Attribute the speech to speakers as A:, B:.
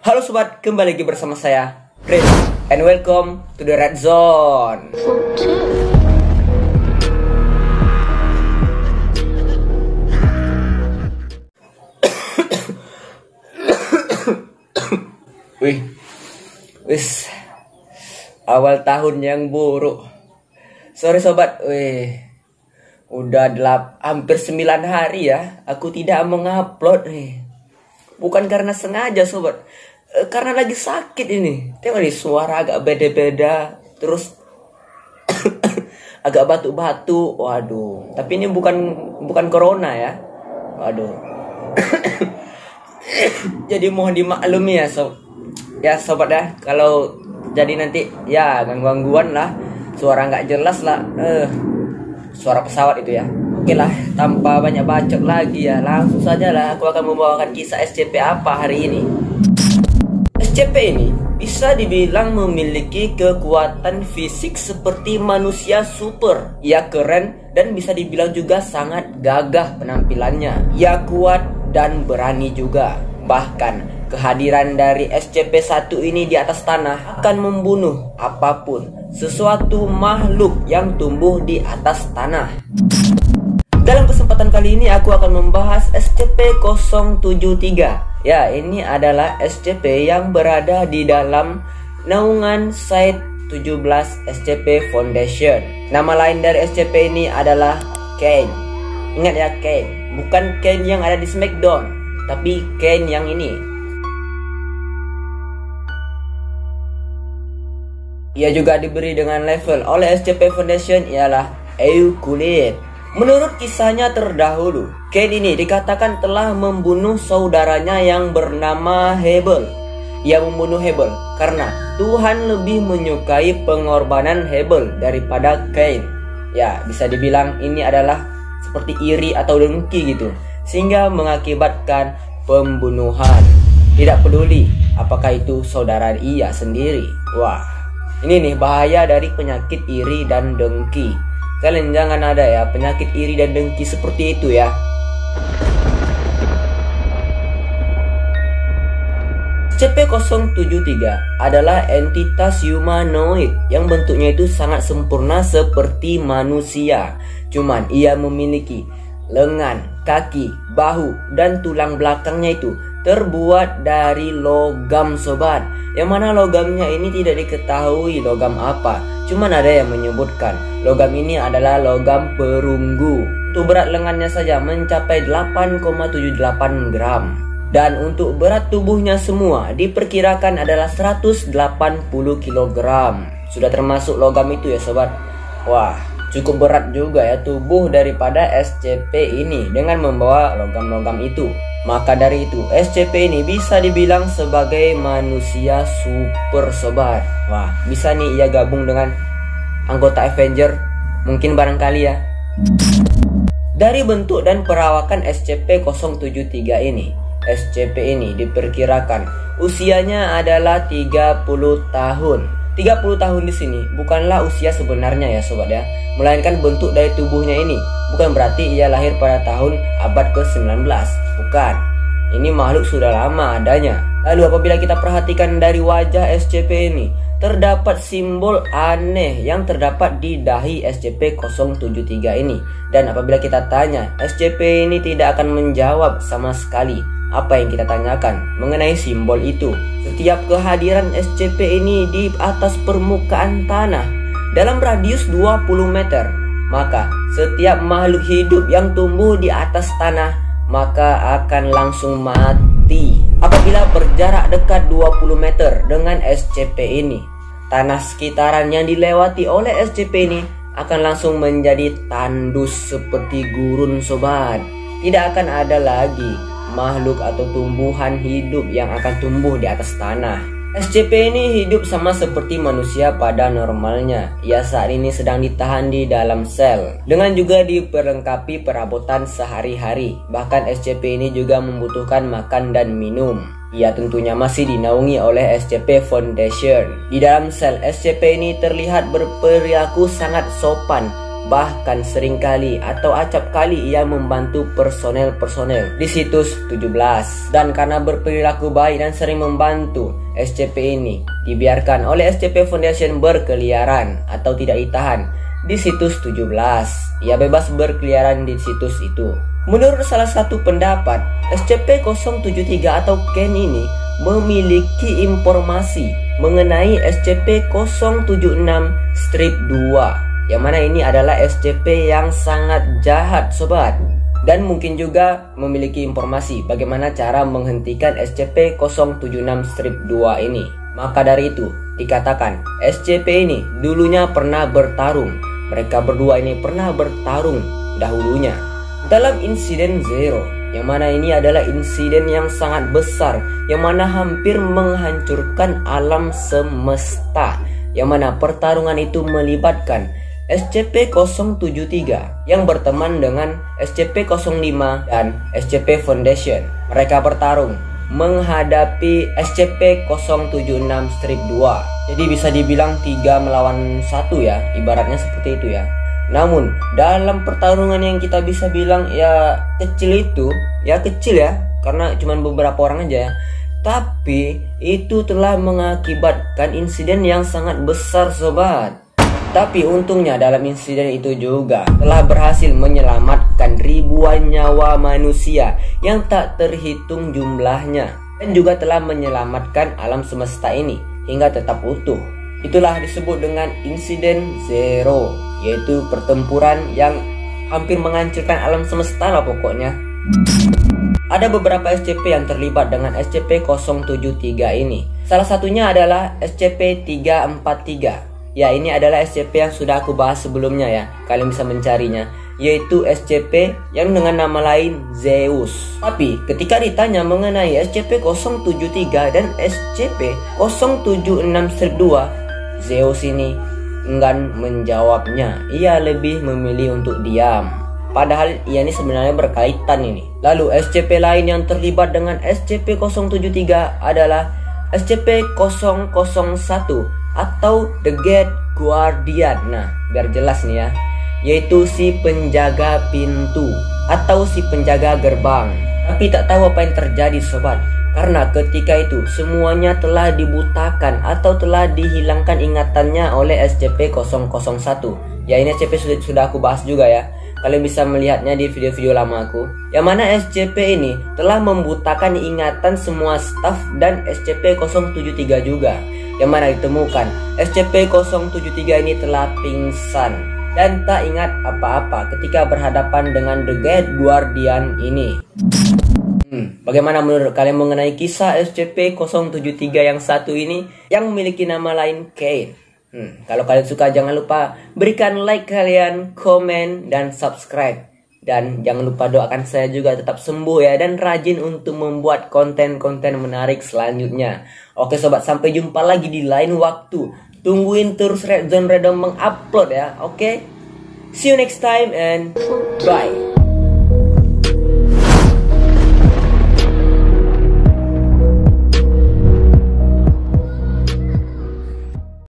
A: Halo sobat, kembali lagi bersama saya, Prince, and welcome to the Red Zone. Wis, awal tahun yang buruk. Sorry sobat, udah hampir 9 hari ya aku tidak mengupload nih. Bukan karena sengaja sobat, karena lagi sakit ini. Tengok nih, suara agak beda-beda, terus agak batuk-batuk. Waduh, tapi ini bukan corona ya. Waduh. Jadi mohon dimaklumi ya sobat ya, kalau jadi nanti ya gangguan lah, suara nggak jelas lah, suara pesawat itu ya. Oke lah, tanpa banyak bacot lagi ya, langsung saja lah aku akan membawakan kisah SCP apa hari ini. SCP ini bisa dibilang memiliki kekuatan fisik seperti manusia super. Ia keren dan bisa dibilang juga sangat gagah penampilannya. Ia kuat dan berani juga. Bahkan kehadiran dari SCP-1 ini di atas tanah akan membunuh apapun, sesuatu makhluk yang tumbuh di atas tanah. Dalam kesempatan kali ini aku akan membahas SCP-073. Ya, ini adalah SCP yang berada di dalam naungan Site 17 SCP Foundation. Nama lain dari SCP ini adalah Kane. Ingat ya, Kane, bukan Kane yang ada di Smackdown, tapi Kane yang ini. Ia juga diberi dengan level oleh SCP Foundation ialah Euclid. Menurut kisahnya terdahulu, Kane ini dikatakan telah membunuh saudaranya yang bernama Hebel. Ia membunuh Hebel karena Tuhan lebih menyukai pengorbanan Hebel daripada Kane. Ya, bisa dibilang ini adalah seperti iri atau dengki gitu, sehingga mengakibatkan pembunuhan. Tidak peduli apakah itu saudara ia sendiri. Wah, ini nih bahaya dari penyakit iri dan dengki. Kalian jangan ada ya penyakit iri dan dengki seperti itu ya. SCP-073 adalah entitas humanoid yang bentuknya itu sangat sempurna seperti manusia. Cuman ia memiliki lengan, kaki, bahu, dan tulang belakangnya itu terbuat dari logam sobat. Yang mana logamnya ini tidak diketahui logam apa. Cuman ada yang menyebutkan logam ini adalah logam perunggu. Untuk berat lengannya saja mencapai 8,78 gram. Dan untuk berat tubuhnya semua diperkirakan adalah 180 kg. Sudah termasuk logam itu ya sobat. Wah, cukup berat juga ya tubuh daripada SCP ini dengan membawa logam-logam itu. Maka dari itu SCP ini bisa dibilang sebagai manusia super sobat. Wah, bisa nih ia gabung dengan anggota Avenger, mungkin barangkali ya. Dari bentuk dan perawakan SCP-073 ini, SCP ini diperkirakan usianya adalah 30 tahun. 30 tahun di sini bukanlah usia sebenarnya ya sobat ya, melainkan bentuk dari tubuhnya ini. Bukan berarti ia lahir pada tahun abad ke-19. Bukan. Ini makhluk sudah lama adanya. Lalu apabila kita perhatikan dari wajah SCP ini, terdapat simbol aneh yang terdapat di dahi SCP-073 ini. Dan apabila kita tanya, SCP ini tidak akan menjawab sama sekali apa yang kita tanyakan mengenai simbol itu. Setiap kehadiran SCP ini di atas permukaan tanah dalam radius 20 meter, maka setiap makhluk hidup yang tumbuh di atas tanah maka akan langsung mati. Apabila berjarak dekat 20 meter dengan SCP ini, tanah sekitaran yang dilewati oleh SCP ini akan langsung menjadi tandus seperti gurun sobat. Tidak akan ada lagi makhluk atau tumbuhan hidup yang akan tumbuh di atas tanah. SCP ini hidup sama seperti manusia pada normalnya. Ia saat ini sedang ditahan di dalam sel dengan juga diperlengkapi perabotan sehari-hari. Bahkan SCP ini juga membutuhkan makan dan minum. Ia tentunya masih dinaungi oleh SCP Foundation. Di dalam sel SCP ini terlihat berperilaku sangat sopan Bahkan seringkali atau acap kali ia membantu personel-personel di situs 17. Dan karena berperilaku baik dan sering membantu, SCP ini dibiarkan oleh SCP Foundation berkeliaran atau tidak ditahan di situs 17. Ia bebas berkeliaran di situs itu. Menurut salah satu pendapat, SCP-073 atau Ken ini memiliki informasi mengenai SCP-076-2, yang mana ini adalah SCP yang sangat jahat sobat, dan mungkin juga memiliki informasi bagaimana cara menghentikan SCP-076-2 ini. Maka dari itu dikatakan SCP ini dulunya pernah bertarung. Mereka berdua ini pernah bertarung dahulunya dalam insiden Zero, yang mana ini adalah insiden yang sangat besar, yang mana hampir menghancurkan alam semesta, yang mana pertarungan itu melibatkan SCP-073 yang berteman dengan SCP-05 dan SCP Foundation. Mereka bertarung menghadapi SCP-076-2. Jadi bisa dibilang 3 melawan 1 ya, ibaratnya seperti itu ya. Namun dalam pertarungan yang kita bisa bilang ya kecil itu, ya kecil ya, karena cuma beberapa orang aja ya, tapi itu telah mengakibatkan insiden yang sangat besar sobat. Tapi untungnya dalam insiden itu juga telah berhasil menyelamatkan ribuan nyawa manusia yang tak terhitung jumlahnya, dan juga telah menyelamatkan alam semesta ini hingga tetap utuh. Itulah disebut dengan insiden Zero, yaitu pertempuran yang hampir menghancurkan alam semesta lah pokoknya. Ada beberapa SCP yang terlibat dengan SCP-073 ini. Salah satunya adalah SCP-343. Ya, ini adalah SCP yang sudah aku bahas sebelumnya ya. Kalian bisa mencarinya, yaitu SCP yang dengan nama lain Zeus. Tapi ketika ditanya mengenai SCP-073 dan SCP-076-2, Zeus ini enggan menjawabnya. Ia lebih memilih untuk diam. Padahal ia ini sebenarnya berkaitan ini. Lalu SCP lain yang terlibat dengan SCP-073 adalah SCP-001 atau The Gate Guardian. Nah, biar jelas nih ya, yaitu si penjaga pintu atau si penjaga gerbang. Tapi tak tahu apa yang terjadi sobat, karena ketika itu semuanya telah dibutakan atau telah dihilangkan ingatannya oleh SCP-001. Ya, ini SCP sudah aku bahas juga ya. Kalian bisa melihatnya di video-video lama aku, yang mana SCP ini telah membutakan ingatan semua staf dan SCP-073 juga, yang mana ditemukan SCP-073 ini telah pingsan dan tak ingat apa-apa ketika berhadapan dengan The Gate Guardian ini. Bagaimana menurut kalian mengenai kisah SCP-073 yang satu ini yang memiliki nama lain Kane? Kalau kalian suka jangan lupa berikan like kalian, komen, dan subscribe. Dan jangan lupa doakan saya juga tetap sembuh ya, dan rajin untuk membuat konten-konten menarik selanjutnya. Oke sobat, sampai jumpa lagi di lain waktu. Tungguin terus Red Zone Random mengupload ya, oke? See you next time and bye.